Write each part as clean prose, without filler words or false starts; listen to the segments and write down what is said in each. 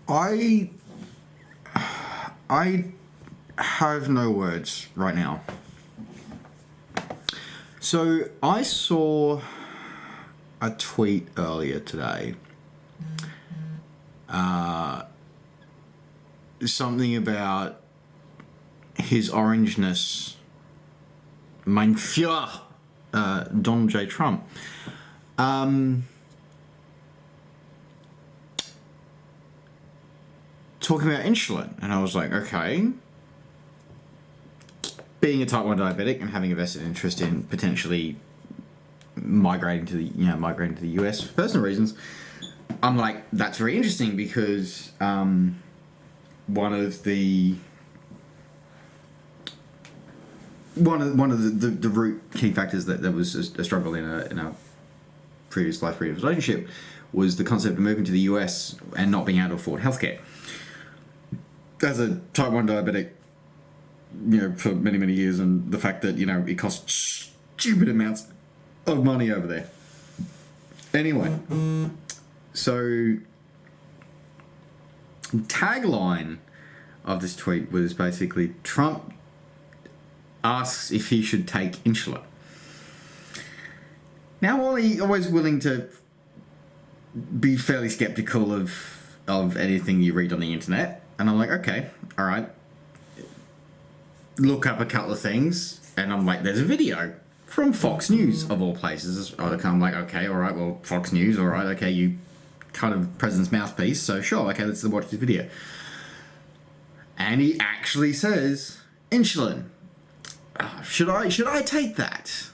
I I have no words right now. So I saw a tweet earlier today. Something about his orangeness, mein Führer, Donald J. Trump. Talking about insulin, and I was like, okay. Being a type 1 diabetic and having a vested interest in potentially migrating to the US for personal reasons, I'm like, that's very interesting because one of the root key factors that was a struggle in a previous relationship was the concept of moving to the US and not being able to afford healthcare. As a type 1 diabetic, for many, many years, and the fact that, it costs stupid amounts of money over there. Anyway, so the tagline of this tweet was basically, Trump asks if he should take insulin. Now, always willing to be fairly skeptical of anything you read on the internet, and I'm like, okay, all right. Look up a couple of things, and I'm like, there's a video from Fox News, of all places. I'm like, okay, all right, well, Fox News, all right, okay, you kind of president's mouthpiece, so sure, okay, let's watch this video. And he actually says, insulin. Should I take that?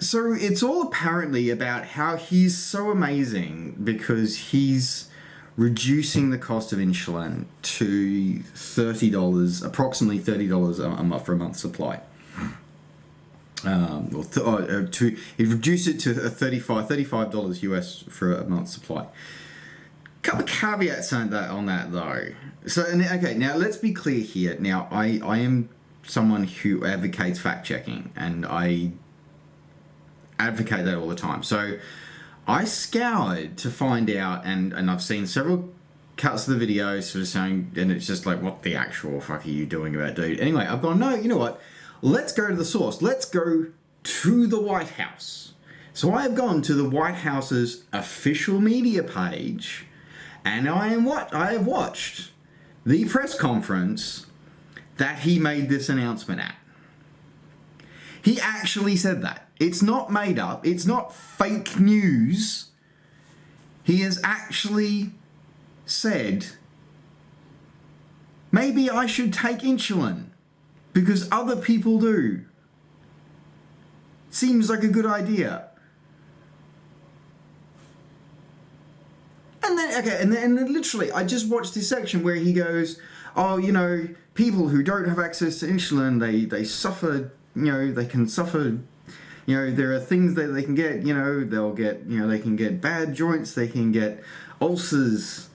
So it's all apparently about how he's so amazing because he's reducing the cost of insulin to $30, approximately $30 a month for a month's supply. He reduced it to $35 US for a month's supply. Couple of caveats on that though. So okay, now let's be clear here. Now I am someone who advocates fact checking, and I advocate that all the time. So I scoured to find out, and I've seen several cuts of the video sort of saying, and it's just like, what the actual fuck are you doing about, dude? Anyway, I've gone, no, you know what? Let's go to the source. Let's go to the White House. So I have gone to the White House's official media page, and I have watched the press conference that he made this announcement at. He actually said that. It's not made up. It's not fake news. He has actually said, maybe I should take insulin because other people do. Seems like a good idea. And then literally, I just watched this section where he goes, oh, people who don't have access to insulin, they suffer, they can suffer. There are things that they can get, they'll get, they can get bad joints, they can get ulcers.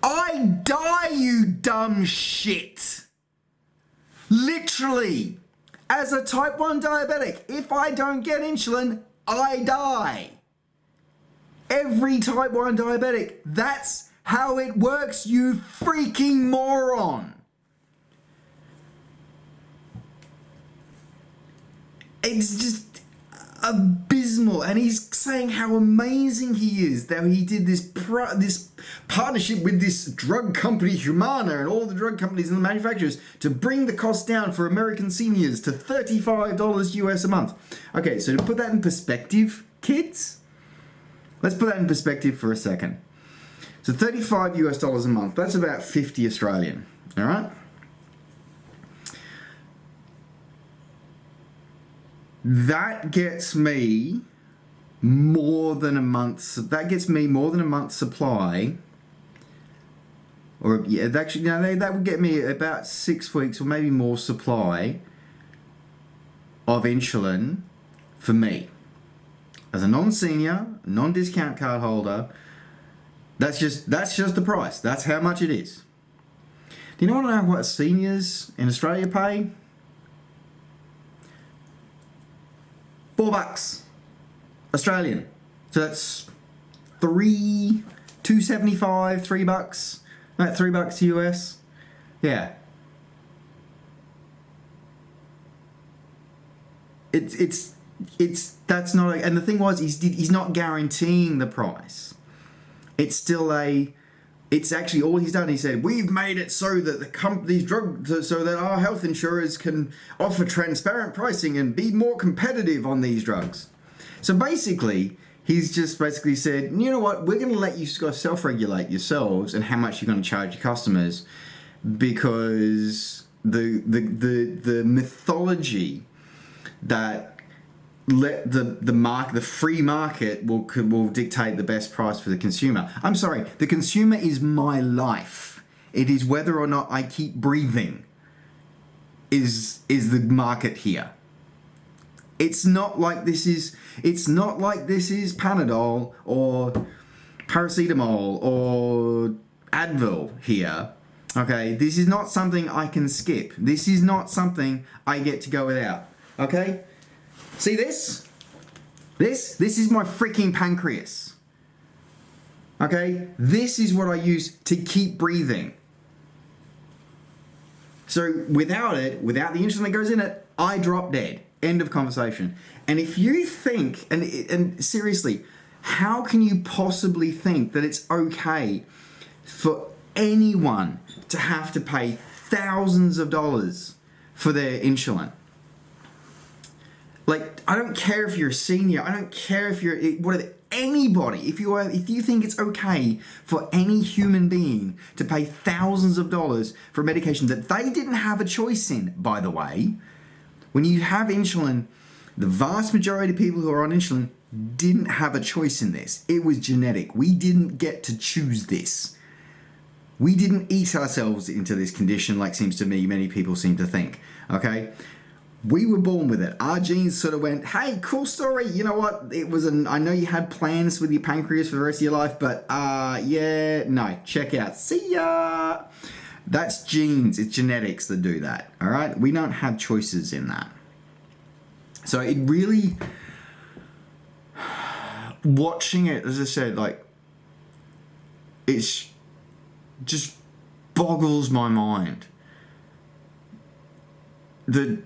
I die, you dumb shit. Literally. As a type 1 diabetic, if I don't get insulin, I die. Every type 1 diabetic, that's how it works, you freaking moron. It's just abysmal, and he's saying how amazing he is, that he did this partnership with this drug company Humana and all the drug companies and the manufacturers to bring the cost down for American seniors to $35 US a month. Okay, so to put that in perspective, kids, let's put that in perspective for a second. So $35 US a month, that's about 50 Australian, all right? That gets me more than a month's. That gets me more than a month's supply. Or yeah, actually, no, that would get me about 6 weeks or maybe more supply of insulin for me as a non-senior, non-discount card holder. That's just the price. That's how much it is. Do you know what seniors in Australia pay? $4 Australian. So that's $2.75, $3. About $3 US. Yeah. It's that's not, and the thing was, he's not guaranteeing the price. It's still it's actually all he's done. He said, we've made it so that these drugs, so that our health insurers can offer transparent pricing and be more competitive on these drugs. So basically, he's just basically said, you know what, we're going to let you self-regulate yourselves and how much you're going to charge your customers, because the mythology that let the free market will dictate the best price for the consumer. I'm sorry, the consumer is my life. It is whether or not I keep breathing is the market here. It's not like this is Panadol or paracetamol or Advil here. Okay, this is not something I can skip. This is not something I get to go without. Okay? See this? This is my freaking pancreas. Okay? This is what I use to keep breathing. So without the insulin that goes in it, I drop dead. End of conversation. And if you think, and seriously, how can you possibly think that it's okay for anyone to have to pay thousands of dollars for their insulin? Like, I don't care if you're a senior, I don't care if you're anybody, if you think it's okay for any human being to pay thousands of dollars for a medication that they didn't have a choice in, by the way. When you have insulin, the vast majority of people who are on insulin didn't have a choice in this. It was genetic. We didn't get to choose this. We didn't eat ourselves into this condition like seems to me many people seem to think, okay? We were born with it. Our genes sort of went, hey, cool story. You know what? I know you had plans with your pancreas for the rest of your life, but no, check out. See ya. That's genes. It's genetics that do that. All right? We don't have choices in that. So it really, watching it, as I said, like, it's just boggles my mind. And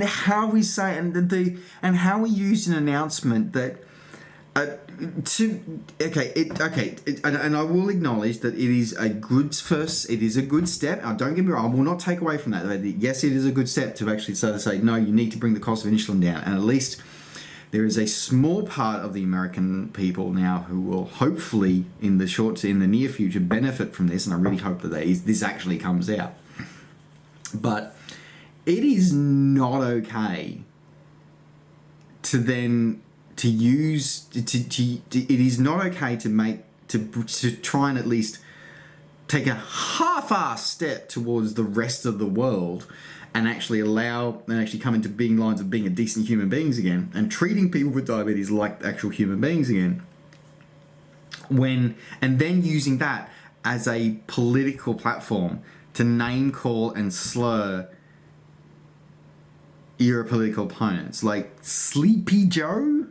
how we say, and how we use an announcement that and I will acknowledge that it is a good step. Don't get me wrong, I will not take away from that. Yes, it is a good step to actually say, no, you need to bring the cost of insulin down, and at least there is a small part of the American people now who will hopefully in the near future benefit from this, and I really hope that this actually comes out. But it is not okay it is not okay to try and at least take a half-assed step towards the rest of the world and actually come into being lines of being a decent human beings again and treating people with diabetes like actual human beings again, and then using that as a political platform to name call and slur your political opponents. Like, Sleepy Joe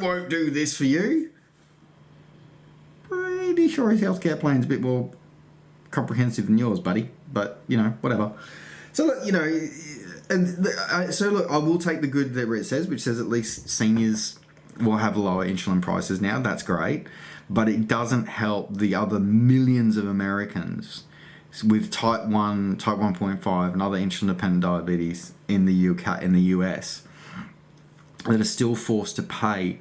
won't do this for you. Pretty sure his healthcare plan's a bit more comprehensive than yours, buddy. But, whatever. So, look, I will take the good that it says, which says at least seniors will have lower insulin prices now. That's great. But it doesn't help the other millions of Americans with type 1, type 1.5 and other insulin-dependent diabetes in the US that are still forced to pay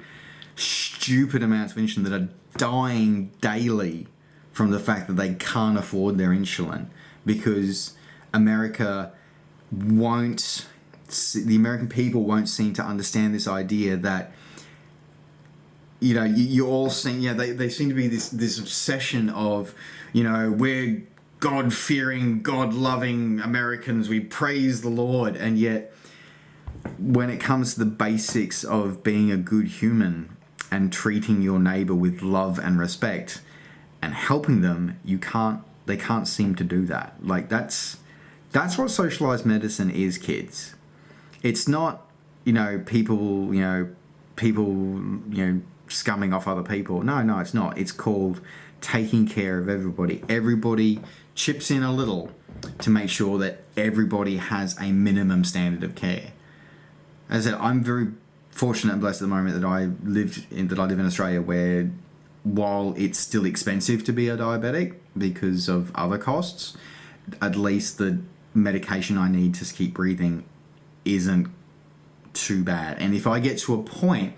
stupid amounts of insulin, that are dying daily from the fact that they can't afford their insulin because the American people won't seem to understand this idea that you all seem, they seem to be this obsession of, we're God-fearing, God-loving Americans, we praise the Lord, and yet when it comes to the basics of being a good human and treating your neighbor with love and respect and helping them, they can't seem to do that. Like, that's That's what socialized medicine is, kids. It's not, people, scumming off other people. No, it's not. It's called taking care of everybody. Everybody chips in a little to make sure that everybody has a minimum standard of care. As I said, I'm very fortunate and blessed at the moment that I live in Australia, where while it's still expensive to be a diabetic because of other costs, at least the medication I need to keep breathing isn't too bad. And if I get to a point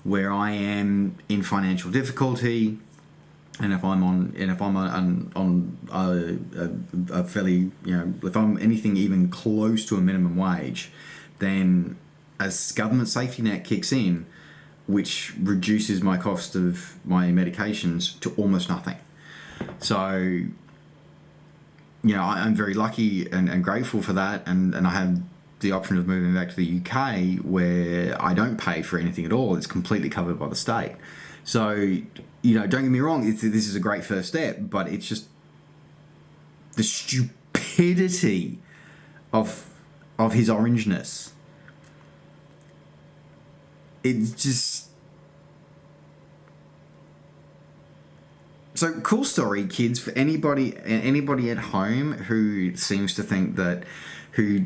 where I am in financial difficulty, and if I'm on a fairly, if I'm anything even close to a minimum wage, then as government safety net kicks in, which reduces my cost of my medications to almost nothing. So, I'm very lucky and grateful for that, and I have the option of moving back to the UK where I don't pay for anything at all. It's completely covered by the state. So, don't get me wrong, this is a great first step, but it's just the stupidity of his orangeness. It's just... So, cool story, kids, for anybody at home who seems to think that, who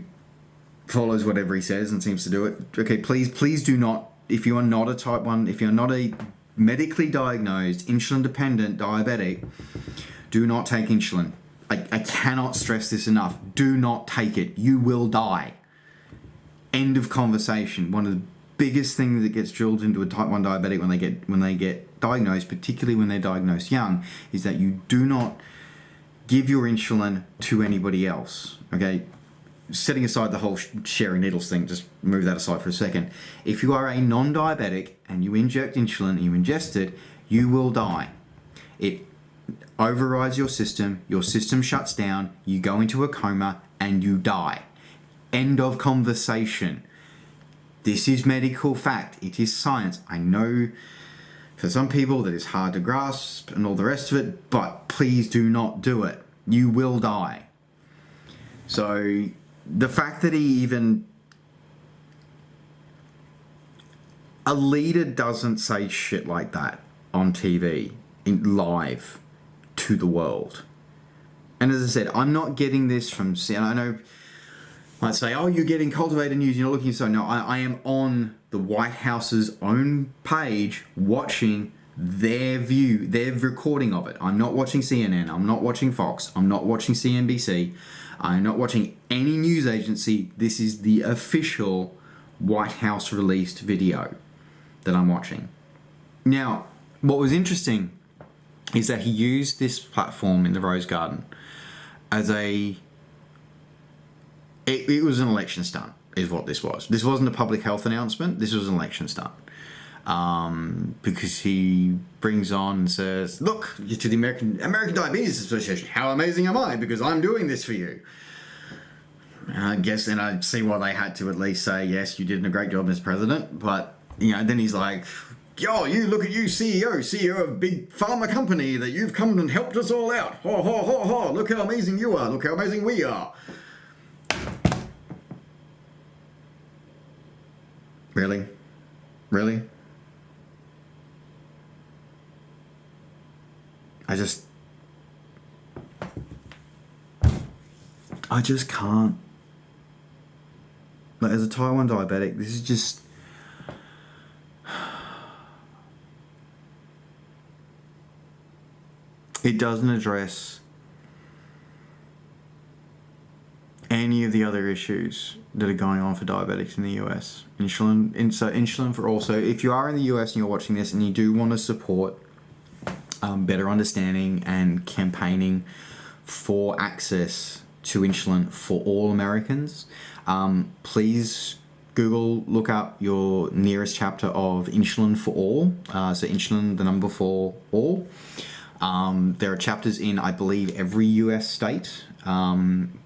follows whatever he says and seems to do it. Okay, please do not, if you are not a type 1, if you're not a medically diagnosed, insulin-dependent diabetic, do not take insulin. I cannot stress this enough. Do not take it. You will die. End of conversation. One of the biggest things that gets drilled into a type 1 diabetic when they get diagnosed, particularly when they're diagnosed young, is that you do not give your insulin to anybody else. Okay? Setting aside the whole sharing needles thing, just move that aside for a second. If you are a non-diabetic and you inject insulin and you ingest it, you will die. It overrides your system shuts down, you go into a coma, and you die. End of conversation. This is medical fact. It is science. I know for some people that is hard to grasp and all the rest of it, but please do not do it. You will die. So the fact that a leader doesn't say shit like that on TV, live to the world. And as I said, I'm not getting this from... I know... I'd say, oh, you're getting cultivated news, you're not looking so... No, I am on the White House's own page watching their view, their recording of it. I'm not watching CNN, I'm not watching Fox, I'm not watching CNBC, I'm not watching any news agency. This is the official White House released video that I'm watching. Now, what was interesting is that he used this platform in the Rose Garden as it was an election stunt, is what this was. This wasn't a public health announcement. This was an election stunt. Because he brings on and says, look, you're to the American Diabetes Association. How amazing am I? Because I'm doing this for you. And I guess then I see why they had to at least say, yes, you did a great job as president. But, then he's like, yo, you look at you, CEO of a big pharma company that you've come and helped us all out. Ho, ho, ho, ho. Look how amazing you are. Look how amazing we are. Really? Really? I just can't. Like, as a type 1 diabetic, this is just... It doesn't address any of the other issues that are going on for diabetics in the US. Insulin for all. So if you are in the US and you're watching this and you do want to support better understanding and campaigning for access to insulin for all Americans, please look up your nearest chapter of Insulin for All. So Insulin, the number 4, all. There are chapters in, I believe, every US state.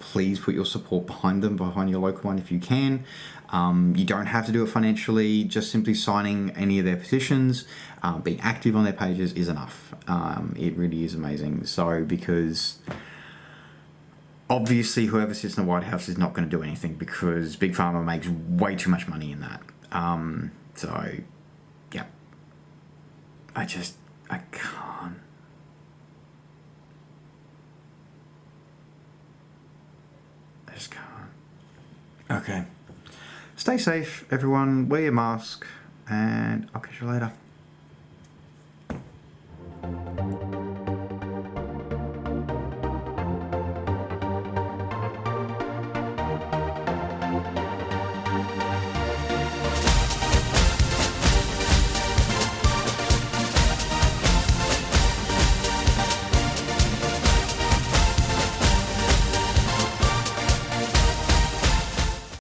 Please put your support behind them, behind your local one if you can. You don't have to do it financially. Just simply signing any of their petitions, being active on their pages is enough. It really is amazing. So, because obviously, whoever sits in the White House is not going to do anything because Big Pharma makes way too much money in that. So, yeah. I can't. I just can't. Okay. Stay safe, everyone. Wear your mask, and I'll catch you later.